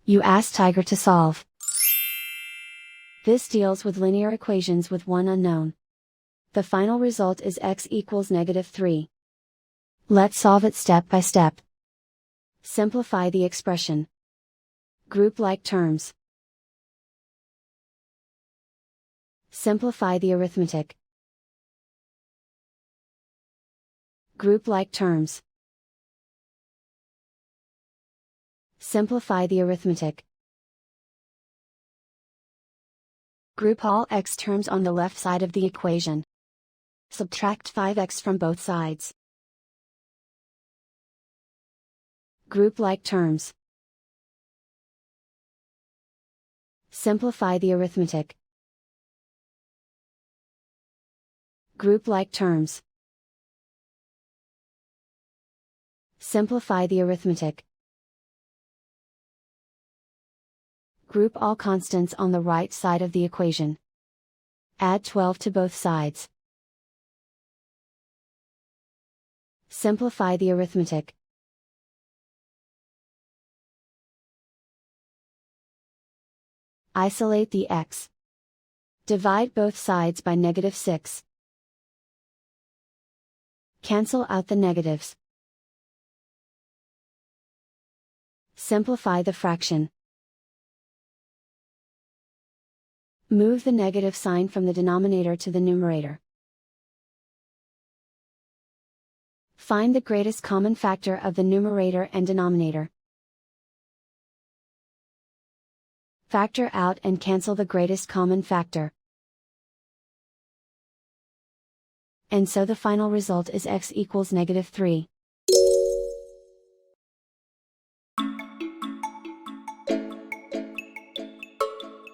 You ask Tiger to solve. This deals with linear equations with one unknown. The final result is x equals -3. Let's solve it step by step. Simplify the expression. Group like terms. Simplify the arithmetic. Group like terms. Simplify the arithmetic. Group all x terms on the left side of the equation. Subtract 5x from both sides. Group like terms. Simplify the arithmetic. Group like terms. Simplify the arithmetic. Group all constants on the right side of the equation. Add 12 to both sides. Simplify the arithmetic. Isolate the x. Divide both sides by -6. Cancel out the negatives. Simplify the fraction. Move the negative sign from the denominator to the numerator. Find the greatest common factor of the numerator and denominator. Factor out and cancel the greatest common factor. And so the final result is x equals -3.